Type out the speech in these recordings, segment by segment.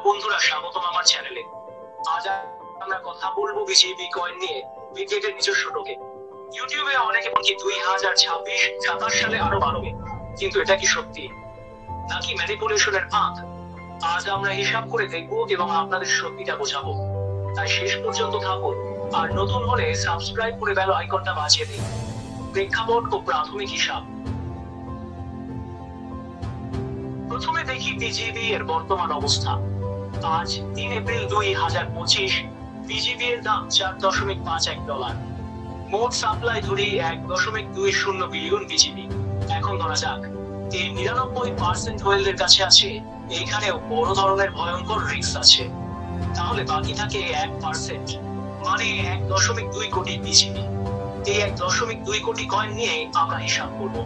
Hello বন্ধুরা, স্বাগতম আমার চ্যানেলে। আজ আমরা কথা বলবো বিজেপি কয়েন নিয়ে, বিটগেটের নিজস্ব টোকেন। ইউটিউবে অনেকে বলছে 2026-27 সালে আরো বাড়বে, কিন্তু এটা কি সত্যি নাকি ম্যানিপুলেশনের ফাঁদ? আজ আমরা হিসাব করে দেখবো এবং আপনাদের সত্যিটা বোঝাবো। তাই শেষ পর্যন্ত থাকুন, আর নতুন হলে সাবস্ক্রাইব করে বেল আইকনটা বাজিয়ে দিন। প্রেক্ষাপট ও প্রাথমিক হিসাব। প্রথমে দেখি বিজিবি এর বর্তমান অবস্থা। আজ 3 এপ্রিল 2025, বিজিবি এর দাম $4.51। মোট সাপ্লাই ধরি 1.20 বিলিয়ন বিজিবি। এখন ধরা যাক এই 99% হোয়েলদের কাছে আছে, এইখানেও বড় ধরনের ভয়ঙ্কর রিস্ক আছে। তাহলে বাকি থাকে 1%, মানে 1.2 কোটি বিজিবি। এই 1.2 কোটি কয়েন নিয়ে আমরা হিসাব করবো।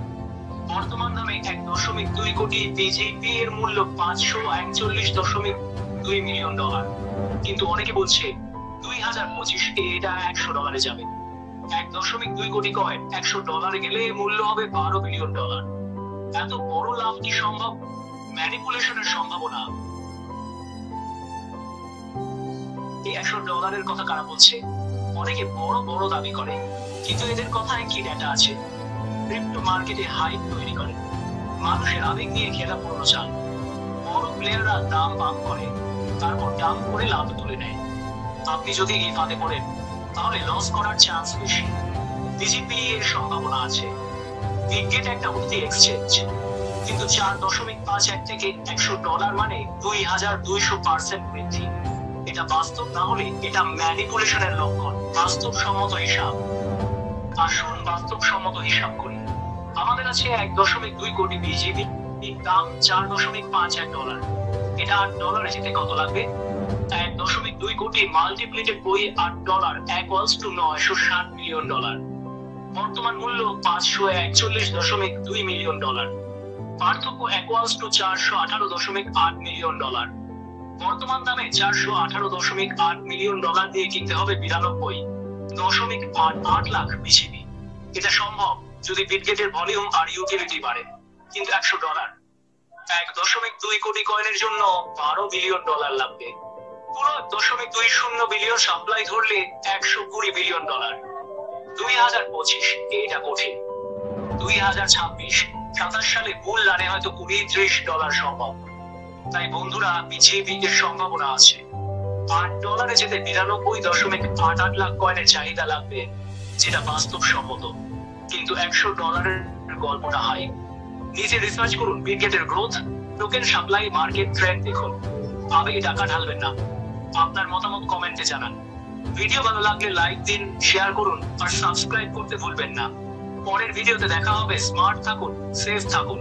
বর্তমান দামে 1.2 কোটি বিজিবি এর মূল্য $541.2 মিলিয়ন। কিন্তু অনেকে বলছে 2025 এটা $100 যাবে। 1.2 কোটি কয়েন $100 গেলে মূল্য হবে $12 বিলিয়ন। এত বড় লাভ কি সম্ভব? ম্যানিপুলেশনের সম্ভাবনা। এই $100 কথা কারা বলছে? অনেকে বড় বড় দাবি করে, কিন্তু এদের কথায় কি ডেটা আছে? ক্রিপ্টো মার্কেটে হাইপ তৈরি করে, মানুষের আবেগ নিয়ে খেলা পুরনো চাল। বড় প্লেয়াররা দাম পাম্প করে, তারপর দাম করে লাভ তুলে নেয়। আপনি যদি এই ফাঁদে পড়েন, তাহলে লস করার চান্স বেশি। বিজেপি এর সম্ভাবনা আছে। বিটগেট একটা উঠতি এক্সচেঞ্জ, কিন্তু 4.51 থেকে $100 মানে 2200% বৃদ্ধি। এটা বাস্তব না হলে এটা ম্যানিপুলেশনের লক্ষণ। বাস্তবসম্মত হিসাব। আসুন বাস্তবসম্মত হিসাব করি। আমাদের আছে 1.2 কোটি বিজিবি, দাম $4.51। এটা $8 যেতে কত লাগবে? 1.2 কোটি মাল্টিপ্লিটেড বই $8 960 মিলিয়ন। বর্তমান মূল্য $541.2 মিলিয়ন। পার্থক্য $418.8 মিলিয়ন। বর্তমান দামে $418.8 মিলিয়ন দিয়ে কিনতে হবে 92.88 লাখ বিজিবি। এটা সম্ভব যদি বিটগেটের ভলিউম আর ইউটিলিটি বাড়ে, কিন্তু $100 1.2 কোটি কয়েনের জন্য $12 বিলিয়ন লাগবে। পুরো 1.20 বিলিয়ন সাপ্লাই ধরলে $120 বিলিয়ন। 2025 এটা কঠিন। 2026-27 সালে বুল রানে হয়তো $20-30 সম্ভব। তাই বন্ধুরা, বিজেপি এর সম্ভাবনা আছে। $8 যেতে 99.88 লাখ কয়েনের চাহিদা লাগবে, যেটা বাস্তবসম্মত। কিন্তু $100 গল্পটা হাই। নিজে রিসার্চ করুন বিটগেটের গ্রোথ, টোকেন সাপ্লাই, মার্কেট ট্রেন্ড দেখুন। আবেগে টাকা ঢালবেন না। আপনার মতামত কমেন্টে জানান। ভিডিও ভালো লাগলে লাইক দিন, শেয়ার করুন আর সাবস্ক্রাইব করতে ভুলবেন না। পরের ভিডিওতে দেখা হবে। স্মার্ট থাকুন, সেফ থাকুন।